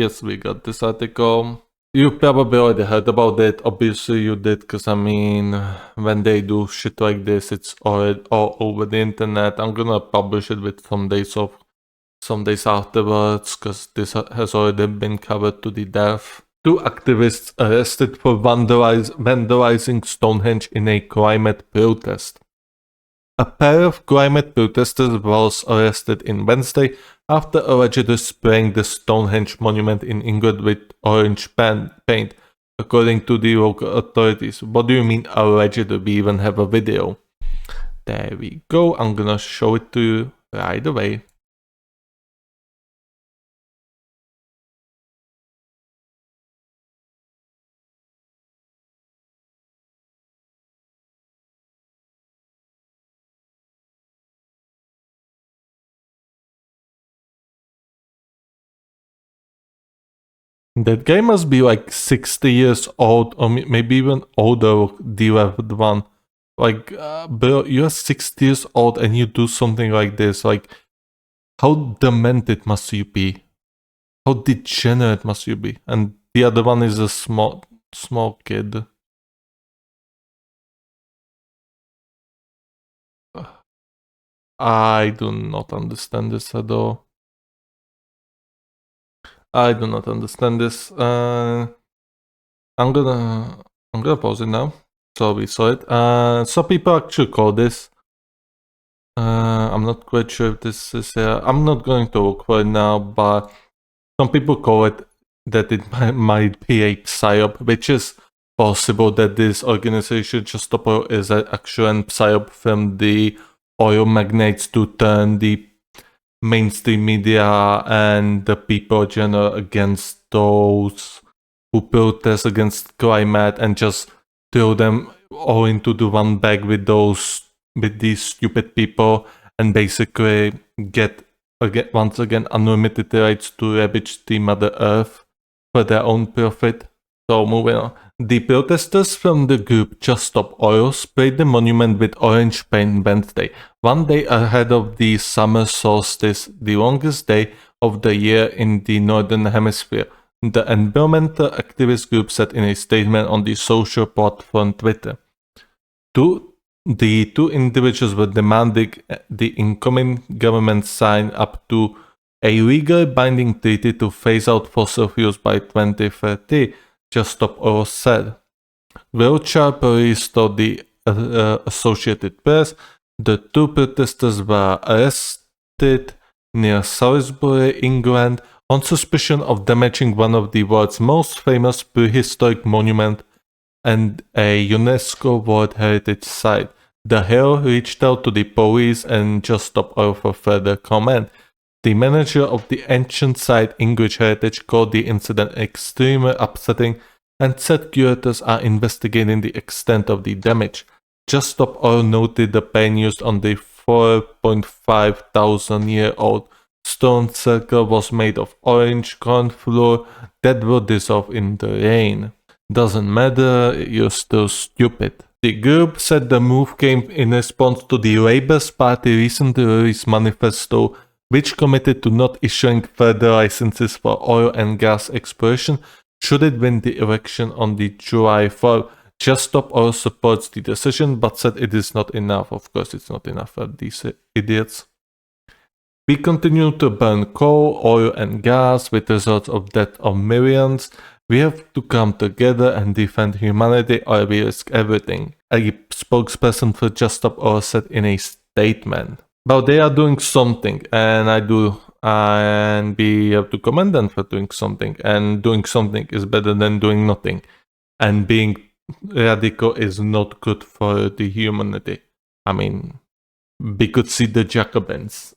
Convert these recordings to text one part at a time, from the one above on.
Yes, we got this article. You probably already heard about it. Obviously, you did, because I mean, when they do shit like this, it's already all over the internet. I'm gonna publish it with some days afterwards, because this has already been covered to the death. 2 activists arrested for vandalizing Stonehenge in a climate protest. A pair of climate protesters was arrested on Wednesday after allegedly spraying the Stonehenge monument in England with orange paint, according to the local authorities. What do you mean allegedly? We even have a video. There we go. I'm gonna show it to you right away. That guy must be like 60 years old, or maybe even older, the left one. Like, bro, you're 60 years old and you do something like this. Like, how demented must you be? How degenerate must you be? And the other one is a small kid. I do not understand this at all. I do not understand this. I'm gonna pause it now. So we saw it. Some people actually call this. I'm not quite sure if this is. I'm not going to look for it now, but some people call it that it might be a psyop, which is possible that this organization Just Stop Oil is actually a psyop from the oil magnates to turn the mainstream media and the people in general against those who protest against climate, and just throw them all into the one bag with these stupid people, and basically get once again unlimited rights to ravage the Mother Earth for their own profit. So moving on. The protesters from the group Just Stop Oil sprayed the monument with orange paint Wednesday, one day ahead of the summer solstice, the longest day of the year in the Northern Hemisphere, the environmental activist group said in a statement on the social platform Twitter. The 2 individuals were demanding the incoming government sign up to a legal binding treaty to phase out fossil fuels by 2030, Just Stop Oil said. Wiltshire police told the Associated Press the 2 protesters were arrested near Salisbury, England, on suspicion of damaging one of the world's most famous prehistoric monuments and a UNESCO World Heritage Site. The Hill reached out to the police and Just Stop Oil for further comment. The manager of the ancient site, English Heritage, called the incident extremely upsetting and said curators are investigating the extent of the damage. Just Stop Oil noted the paint used on the 4.5 thousand year old stone circle was made of orange corn flour that will dissolve in the rain. Doesn't matter, you're still stupid. The group said the move came in response to the Labour's Party recently released manifesto, which committed to not issuing further licenses for oil and gas exploration should it win the election on the July 4th. Just Stop Oil supports the decision, but said it is not enough. Of course, it's not enough for these idiots. We continue to burn coal, oil and gas with results of death of millions. We have to come together and defend humanity or we risk everything, a spokesperson for Just Stop Oil said in a statement. But they are doing something, and we have to commend them for doing something, and doing something is better than doing nothing, and being radical is not good for the humanity. I mean, we could see the Jacobins.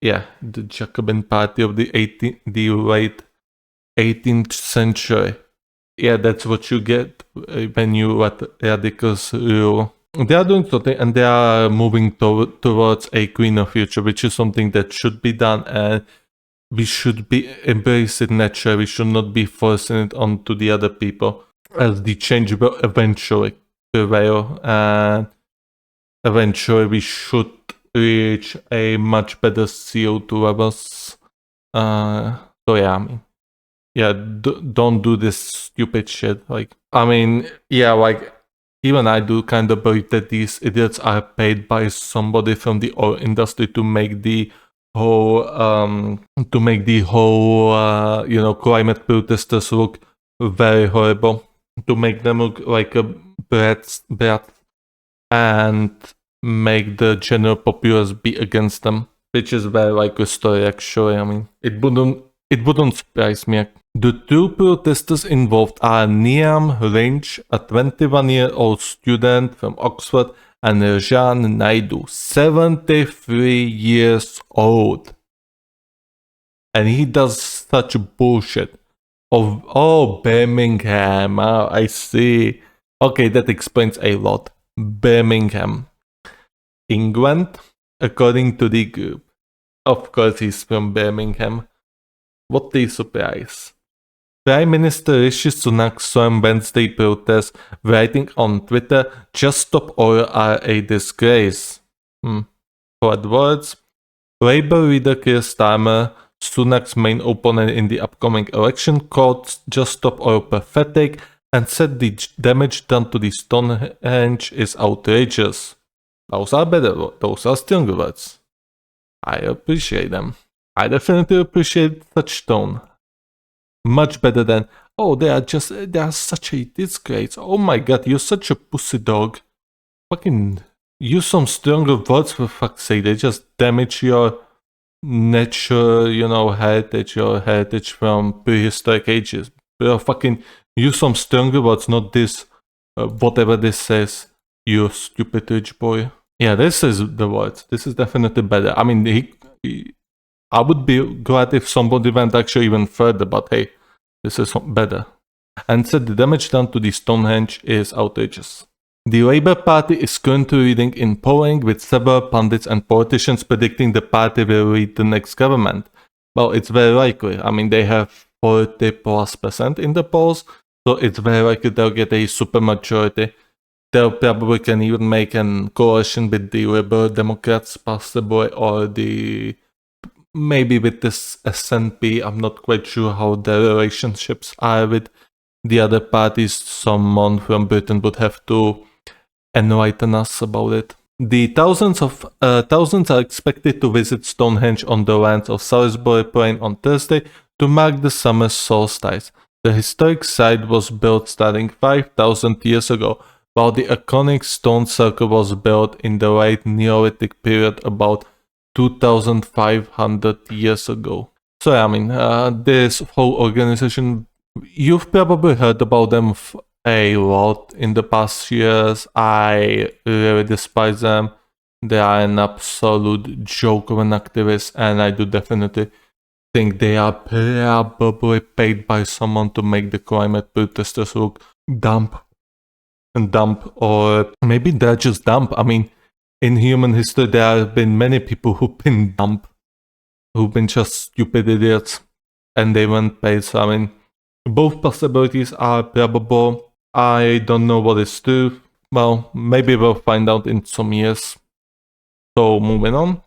Yeah, the Jacobin party of the late 18th century. Yeah, that's what you get when you let radicals rule. They are doing something, and they are moving towards a greener future, which is something that should be done, and we should be embrace it naturally. We should not be forcing it onto the other people, as the change will eventually prevail, and eventually we should reach a much better CO2 levels. So yeah, I mean, yeah, don't do this stupid shit. Like, I mean, yeah, like, even I do kind of believe that these idiots are paid by somebody from the oil industry to make the whole, climate protesters look very horrible, to make them look like a brat, and make the general populace be against them, which is very likely story actually. I mean, it wouldn't surprise me. The two protesters involved are Niam Lynch, a 21-year-old student from Oxford, and Rajan Naidu, 73 years old. And he does such bullshit. Oh, Birmingham, I see. Okay, that explains a lot. Birmingham, England, according to the group. Of course, he's from Birmingham. What a surprise. Prime Minister Rishi Sunak stormed Wednesday protests, writing on Twitter, "Just stop oil are a disgrace." Hard words. Labour leader Keir Starmer, Sunak's main opponent in the upcoming election, called Just Stop Oil pathetic and said the damage done to the Stonehenge is outrageous. Those are better words. Those are stronger words. I appreciate them. I definitely appreciate such tone. Much better than, oh, they are such a disgrace. Oh my god, you're such a pussy dog. Fucking use some stronger words for fuck's sake. They just damage your nature, heritage, your heritage from prehistoric ages. Fucking use some stronger words, not this, whatever this says, you stupid rich boy. Yeah, this is the words. This is definitely better. I mean, I would be glad if somebody went actually even further, but hey, this is better. And said the damage done to the Stonehenge is outrageous. The Labour Party is currently leading in polling, with several pundits and politicians predicting the party will lead the next government. Well, it's very likely. I mean, they have 40+% in the polls, so it's very likely they'll get a supermajority. They'll probably can even make a coalition with the Liberal Democrats, possibly, or maybe with this SNP. I'm not quite sure how their relationships are with the other parties. Someone from Britain would have to enlighten us about it. The thousands are expected to visit Stonehenge on the lands of Salisbury Plain on Thursday to mark the summer solstice. The historic site was built starting 5,000 years ago, while the iconic stone circle was built in the late Neolithic period about 2,500 years ago. So I mean, this whole organization, you've probably heard about them a lot in the past years. I really despise them. They are an absolute joke of an activist, and I do definitely think they are probably paid by someone to make the climate protesters look dumb, or maybe they're just dumb. I mean, in human history, there have been many people who've been dumb, who've been just stupid idiots, and they weren't paid. So, I mean, both possibilities are probable. I don't know what is true. Well, maybe we'll find out in some years. So, moving on.